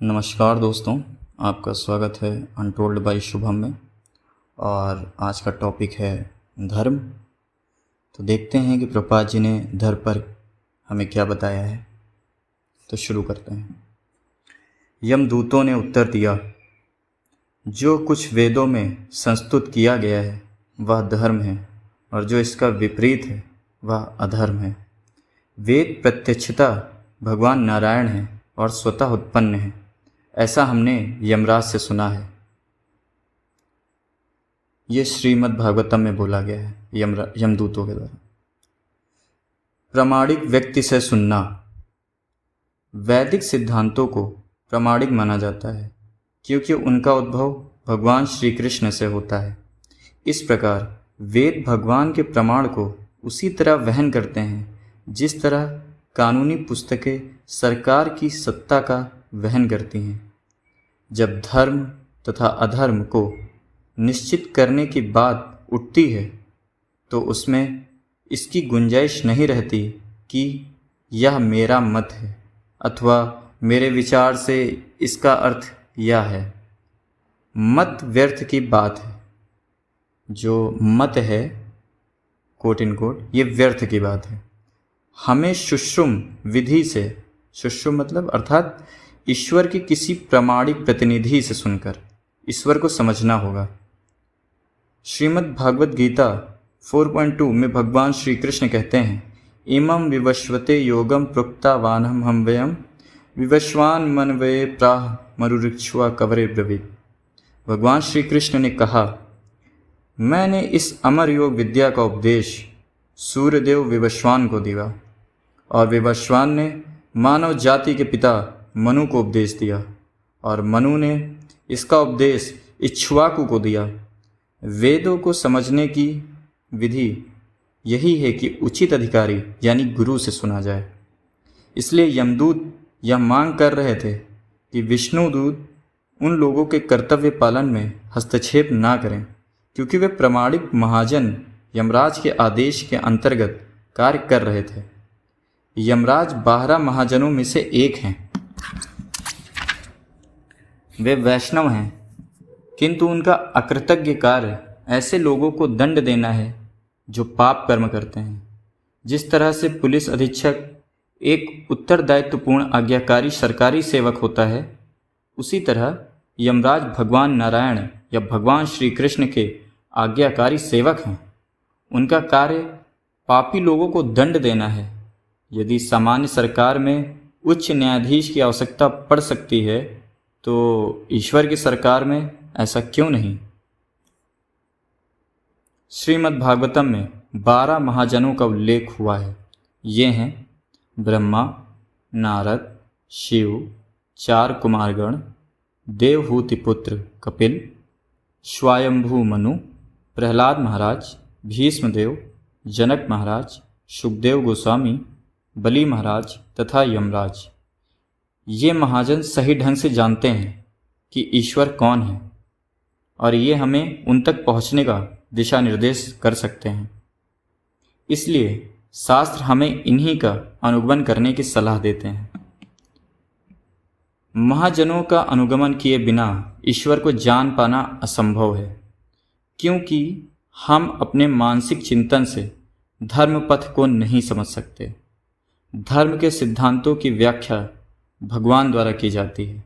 नमस्कार दोस्तों, आपका स्वागत है अनटोल्ड बाय शुभम में। और आज का टॉपिक है धर्म। तो देखते हैं कि प्रभुपाद जी ने धर्म पर हमें क्या बताया है। तो शुरू करते हैं। यमदूतों ने उत्तर दिया, जो कुछ वेदों में संस्तुत किया गया है वह धर्म है, और जो इसका विपरीत है वह अधर्म है। वेद प्रत्यक्षता भगवान नारायण है और स्वतः उत्पन्न है, ऐसा हमने यमराज से सुना है। ये श्रीमद् भागवतम में बोला गया है यमदूतों के द्वारा। प्रामाणिक व्यक्ति से सुनना। वैदिक सिद्धांतों को प्रामाणिक माना जाता है क्योंकि उनका उद्भव भगवान श्री कृष्ण से होता है। इस प्रकार वेद भगवान के प्रमाण को उसी तरह वहन करते हैं जिस तरह कानूनी पुस्तकें सरकार की सत्ता का वहन करती हैं। जब धर्म तथा अधर्म को निश्चित करने की बात उठती है तो उसमें इसकी गुंजाइश नहीं रहती कि यह मेरा मत है अथवा मेरे विचार से इसका अर्थ यह है। मत व्यर्थ की बात है। जो मत है कोट इन कोट, ये व्यर्थ की बात है। हमें सुश्रुम विधि से, सुश्रुम मतलब अर्थात ईश्वर के किसी प्रामाणिक प्रतिनिधि से सुनकर ईश्वर को समझना होगा। श्रीमद् भागवत गीता 4.2 में भगवान श्री कृष्ण कहते हैं, इमं विवस्वते योगम प्रोक्तावानहं हम वयम विवस्वान मनवे प्राह मरुरिक्ष्वा कवरे ब्रवीत। भगवान श्री कृष्ण ने कहा, मैंने इस अमर योग विद्या का उपदेश सूर्यदेव विवस्वान को दिया और विवस्वान ने मानव जाति के पिता मनु को उपदेश दिया और मनु ने इसका उपदेश इक्ष्वाकु को दिया। वेदों को समझने की विधि यही है कि उचित अधिकारी यानी गुरु से सुना जाए। इसलिए यमदूत यह मांग कर रहे थे कि विष्णुदूत उन लोगों के कर्तव्य पालन में हस्तक्षेप ना करें क्योंकि वे प्रामाणिक महाजन यमराज के आदेश के अंतर्गत कार्य कर रहे थे। यमराज 12 महाजनों में से एक हैं। वे वैष्णव हैं, किंतु उनका अकृतज्ञ कार्य ऐसे लोगों को दंड देना है जो पाप कर्म करते हैं। जिस तरह से पुलिस अधीक्षक एक उत्तरदायित्वपूर्ण आज्ञाकारी सरकारी सेवक होता है, उसी तरह यमराज भगवान नारायण या भगवान श्री कृष्ण के आज्ञाकारी सेवक हैं। उनका कार्य पापी लोगों को दंड देना है। यदि सामान्य सरकार में उच्च न्यायाधीश की आवश्यकता पड़ सकती है तो ईश्वर की सरकार में ऐसा क्यों नहीं। श्रीमद् भागवतम में 12 महाजनों का उल्लेख हुआ है। ये हैं ब्रह्मा, नारद, शिव, 4 कुमारगण, देवहूति पुत्र कपिल, स्वयंभू मनु, प्रहलाद महाराज, भीष्मदेव, जनक महाराज, सुखदेव गोस्वामी, बलि महाराज तथा यमराज। ये महाजन सही ढंग से जानते हैं कि ईश्वर कौन है और ये हमें उन तक पहुंचने का दिशा निर्देश कर सकते हैं। इसलिए शास्त्र हमें इन्हीं का अनुगमन करने की सलाह देते हैं। महाजनों का अनुगमन किए बिना ईश्वर को जान पाना असंभव है क्योंकि हम अपने मानसिक चिंतन से धर्म पथ को नहीं समझ सकते। धर्म के सिद्धांतों की व्याख्या भगवान द्वारा की जाती है।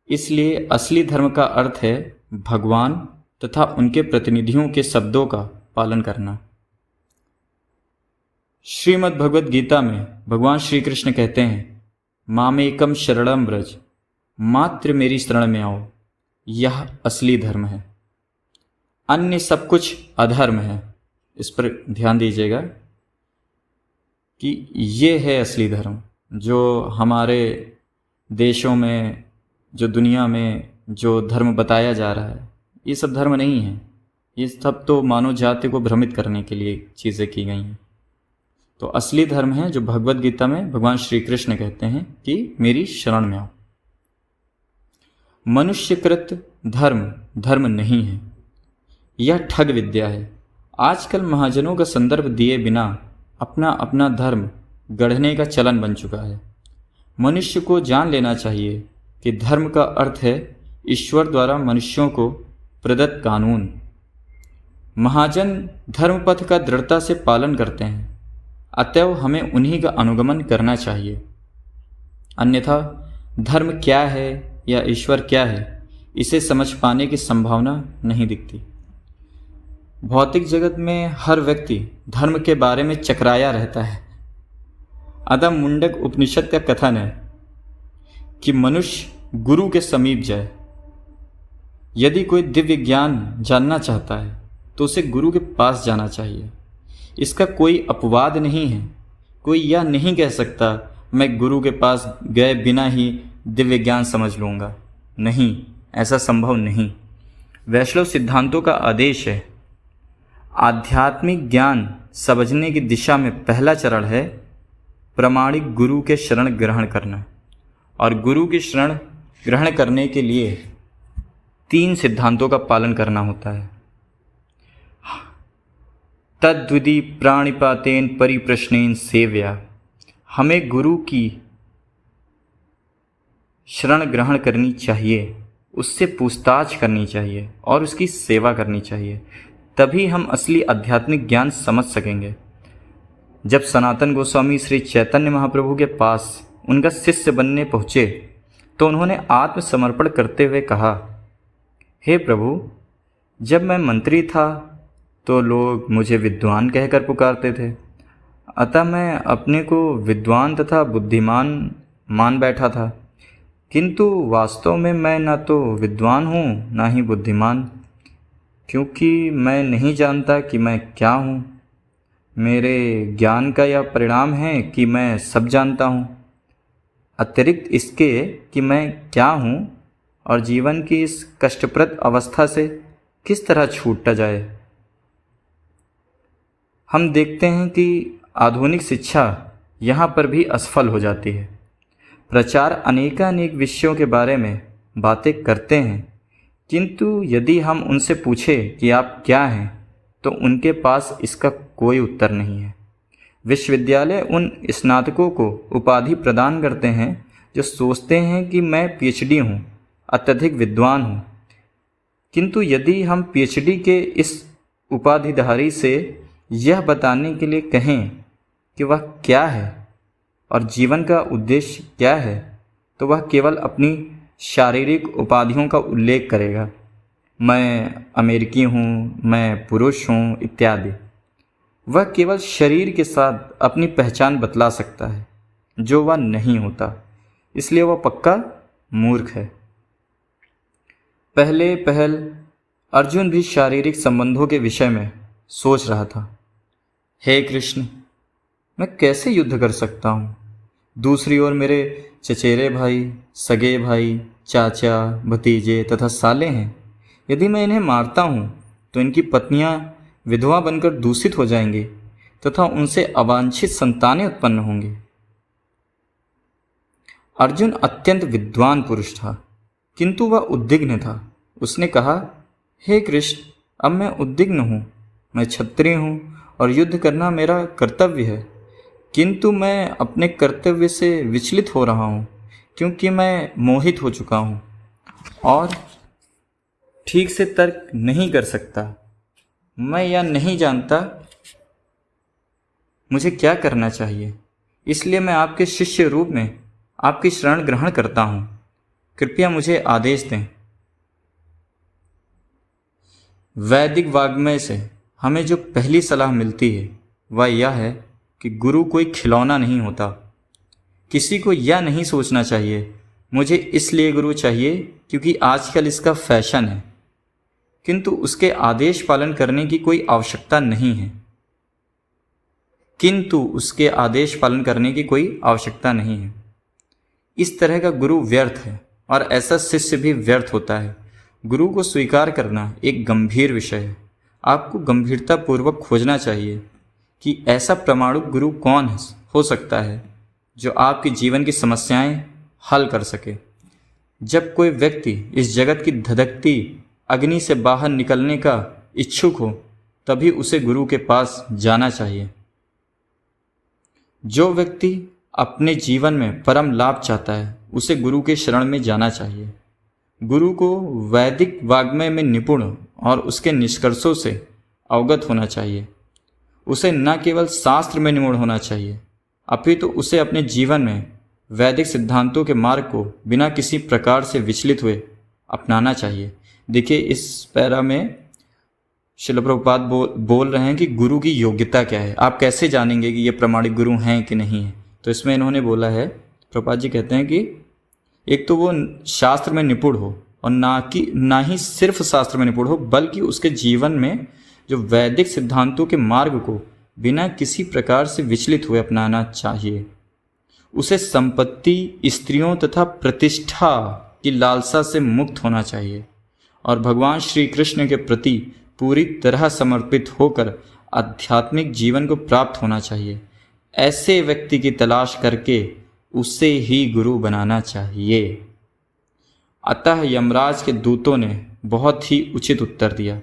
इसलिए असली धर्म का अर्थ है भगवान तथा उनके प्रतिनिधियों के शब्दों का पालन करना। श्रीमद् भगवद गीता में भगवान श्री कृष्ण कहते हैं, मामेकम शरणम व्रज, मात्र मेरी शरण में आओ, यह असली धर्म है। अन्य सब कुछ अधर्म है। इस पर ध्यान दीजिएगा कि ये है असली धर्म। जो हमारे देशों में, जो दुनिया में जो धर्म बताया जा रहा है, ये सब धर्म नहीं है। ये सब तो मानव जाति को भ्रमित करने के लिए चीज़ें की गई हैं। तो असली धर्म है जो भगवद गीता में भगवान श्री कृष्ण कहते हैं कि मेरी शरण में आओ। मनुष्यकृत धर्म धर्म नहीं है, यह ठग विद्या है। आजकल महाजनों का संदर्भ दिए बिना अपना अपना धर्म गढ़ने का चलन बन चुका है। मनुष्य को जान लेना चाहिए कि धर्म का अर्थ है ईश्वर द्वारा मनुष्यों को प्रदत्त कानून। महाजन धर्मपथ का दृढ़ता से पालन करते हैं, अतएव हमें उन्हीं का अनुगमन करना चाहिए। अन्यथा धर्म क्या है या ईश्वर क्या है, इसे समझ पाने की संभावना नहीं दिखती। भौतिक जगत में हर व्यक्ति धर्म के बारे में चकराया रहता है। अतः मुंडक उपनिषद का कथन है कि मनुष्य गुरु के समीप जाए। यदि कोई दिव्य ज्ञान जानना चाहता है तो उसे गुरु के पास जाना चाहिए। इसका कोई अपवाद नहीं है। कोई यह नहीं कह सकता मैं गुरु के पास गए बिना ही दिव्य ज्ञान समझ लूँगा। नहीं, ऐसा संभव नहीं। वैष्णव सिद्धांतों का आदेश है, आध्यात्मिक ज्ञान समझने की दिशा में पहला चरण है प्रामाणिक गुरु के शरण ग्रहण करना। और गुरु की शरण ग्रहण करने के लिए 3 सिद्धांतों का पालन करना होता है। तद्विधि प्राणिपातेन परिप्रश्नेन सेव्या। हमें गुरु की शरण ग्रहण करनी चाहिए, उससे पूछताछ करनी चाहिए और उसकी सेवा करनी चाहिए। तभी हम असली आध्यात्मिक ज्ञान समझ सकेंगे। जब सनातन गोस्वामी श्री चैतन्य महाप्रभु के पास उनका शिष्य बनने पहुँचे तो उन्होंने आत्मसमर्पण करते हुए कहा, हे प्रभु, जब मैं मंत्री था तो लोग मुझे विद्वान कहकर पुकारते थे, अतः मैं अपने को विद्वान तथा बुद्धिमान मान बैठा था, किंतु वास्तव में मैं न तो विद्वान हूँ न ही बुद्धिमान, क्योंकि मैं नहीं जानता कि मैं क्या हूँ। मेरे ज्ञान का यह परिणाम है कि मैं सब जानता हूँ, अतिरिक्त इसके कि मैं क्या हूँ और जीवन की इस कष्टप्रद अवस्था से किस तरह छूटा जाए। हम देखते हैं कि आधुनिक शिक्षा यहाँ पर भी असफल हो जाती है। प्रचार अनेकानेक विषयों के बारे में बातें करते हैं, किंतु यदि हम उनसे पूछें कि आप क्या हैं तो उनके पास इसका कोई उत्तर नहीं है। विश्वविद्यालय उन स्नातकों को उपाधि प्रदान करते हैं जो सोचते हैं कि मैं पीएचडी हूँ, अत्यधिक विद्वान हूँ, किंतु यदि हम पीएचडी के इस उपाधिधारी से यह बताने के लिए कहें कि वह क्या है और जीवन का उद्देश्य क्या है, तो वह केवल अपनी शारीरिक उपाधियों का उल्लेख करेगा। मैं अमेरिकी हूँ, मैं पुरुष हूँ इत्यादि। वह केवल शरीर के साथ अपनी पहचान बतला सकता है, जो वह नहीं होता, इसलिए वह पक्का मूर्ख है। पहल अर्जुन भी शारीरिक संबंधों के विषय में सोच रहा था। हे कृष्ण, मैं कैसे युद्ध कर सकता हूँ? दूसरी ओर मेरे चचेरे भाई, सगे भाई, चाचा, भतीजे तथा साले हैं। यदि मैं इन्हें मारता हूँ तो इनकी पत्नियाँ विधवा बनकर दूषित हो जाएंगी तथा उनसे अवांछित संतानें उत्पन्न होंगी। अर्जुन अत्यंत विद्वान पुरुष था, किंतु वह उद्विग्न था। उसने कहा, हे कृष्ण, अब मैं उद्विग्न हूँ। मैं क्षत्रिय हूँ और युद्ध करना मेरा कर्तव्य है, किंतु मैं अपने कर्तव्य से विचलित हो रहा हूँ, क्योंकि मैं मोहित हो चुका हूँ और ठीक से तर्क नहीं कर सकता। मैं यह नहीं जानता मुझे क्या करना चाहिए, इसलिए मैं आपके शिष्य रूप में आपकी शरण ग्रहण करता हूँ। कृपया मुझे आदेश दें। वैदिक वाग्मय से हमें जो पहली सलाह मिलती है वह यह है कि गुरु कोई खिलौना नहीं होता। किसी को यह नहीं सोचना चाहिए मुझे इसलिए गुरु चाहिए क्योंकि आजकल इसका फैशन है, किंतु उसके आदेश पालन करने की कोई आवश्यकता नहीं है। इस तरह का गुरु व्यर्थ है और ऐसा शिष्य भी व्यर्थ होता है। गुरु को स्वीकार करना एक गंभीर विषय है। आपको गंभीरतापूर्वक खोजना चाहिए कि ऐसा प्रामाणिक गुरु कौन हो सकता है जो आपके जीवन की समस्याएं हल कर सके। जब कोई व्यक्ति इस जगत की धधकती अग्नि से बाहर निकलने का इच्छुक हो, तभी उसे गुरु के पास जाना चाहिए। जो व्यक्ति अपने जीवन में परम लाभ चाहता है उसे गुरु के शरण में जाना चाहिए। गुरु को वैदिक वाग्मय में निपुण और उसके निष्कर्षों से अवगत होना चाहिए। उसे न केवल शास्त्र में निपुण होना चाहिए, अपितु तो उसे अपने जीवन में वैदिक सिद्धांतों के मार्ग को बिना किसी प्रकार से विचलित हुए अपनाना चाहिए। देखिए, इस पैरा में श्रील प्रभुपाद बोल रहे हैं कि गुरु की योग्यता क्या है, आप कैसे जानेंगे कि ये प्रमाणिक गुरु हैं कि नहीं है। तो इसमें इन्होंने बोला है, प्रभुपाद जी कहते हैं कि एक तो वो शास्त्र में निपुण हो, और ना ही सिर्फ शास्त्र में निपुण हो, बल्कि उसके जीवन में जो वैदिक सिद्धांतों के मार्ग को बिना किसी प्रकार से विचलित हुए अपनाना चाहिए। उसे संपत्ति, स्त्रियों तथा प्रतिष्ठा की लालसा से मुक्त होना चाहिए और भगवान श्री कृष्ण के प्रति पूरी तरह समर्पित होकर आध्यात्मिक जीवन को प्राप्त होना चाहिए। ऐसे व्यक्ति की तलाश करके उसे ही गुरु बनाना चाहिए। अतः यमराज के दूतों ने बहुत ही उचित उत्तर दिया।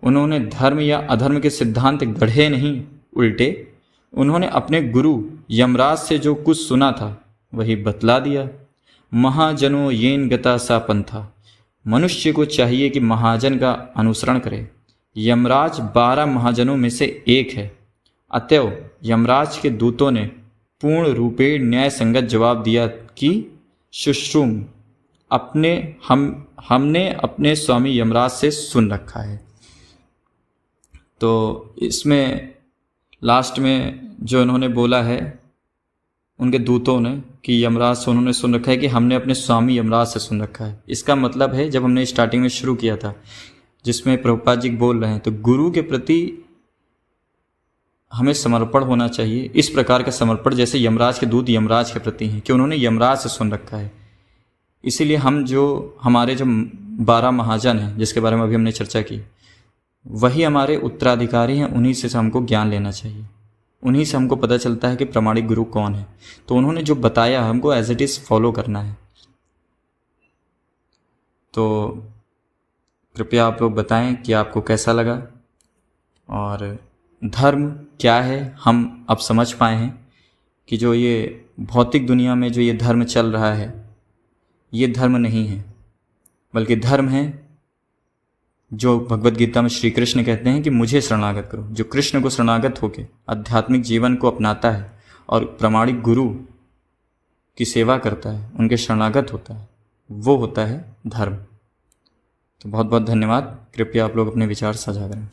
उन्होंने धर्म या अधर्म के सिद्धांत गढ़े नहीं, उल्टे उन्होंने अपने गुरु यमराज से जो कुछ सुना था वही बतला दिया। महाजनों येन गता सा पंथा, मनुष्य को चाहिए कि महाजन का अनुसरण करे। यमराज 12 महाजनों में से एक है। अतएव यमराज के दूतों ने पूर्ण रूपे न्याय संगत जवाब दिया कि शुश्रूम, हमने अपने स्वामी यमराज से सुन रखा है। तो इसमें लास्ट में जो इन्होंने बोला है उनके दूतों ने कि यमराज से उन्होंने सुन रखा है कि हमने अपने स्वामी यमराज से सुन रखा है। इसका मतलब है, जब हमने स्टार्टिंग में शुरू किया था जिसमें प्रभुपाद जी बोल रहे हैं, तो गुरु के प्रति हमें समर्पण होना चाहिए। इस प्रकार का समर्पण जैसे यमराज के दूत यमराज के प्रति हैं कि उन्होंने यमराज से सुन रखा है। इसीलिए हमारे जो 12 महाजन हैं जिसके बारे में अभी हमने चर्चा की, वही हमारे उत्तराधिकारी हैं। उन्हीं से हमको ज्ञान लेना चाहिए, उन्हीं से हमको पता चलता है कि प्रामाणिक गुरु कौन है। तो उन्होंने जो बताया हमको एज इट इज़ फॉलो करना है। तो कृपया आप लोग बताएं कि आपको कैसा लगा और धर्म क्या है। हम अब समझ पाए हैं कि जो ये भौतिक दुनिया में जो ये धर्म चल रहा है, ये धर्म नहीं है, बल्कि धर्म है जो भगवद गीता में श्री कृष्ण कहते हैं कि मुझे शरणागत करो। जो कृष्ण को शरणागत होकर आध्यात्मिक जीवन को अपनाता है और प्रामाणिक गुरु की सेवा करता है, उनके शरणागत होता है, वो होता है धर्म। तो बहुत बहुत धन्यवाद। कृपया आप लोग अपने विचार साझा करें।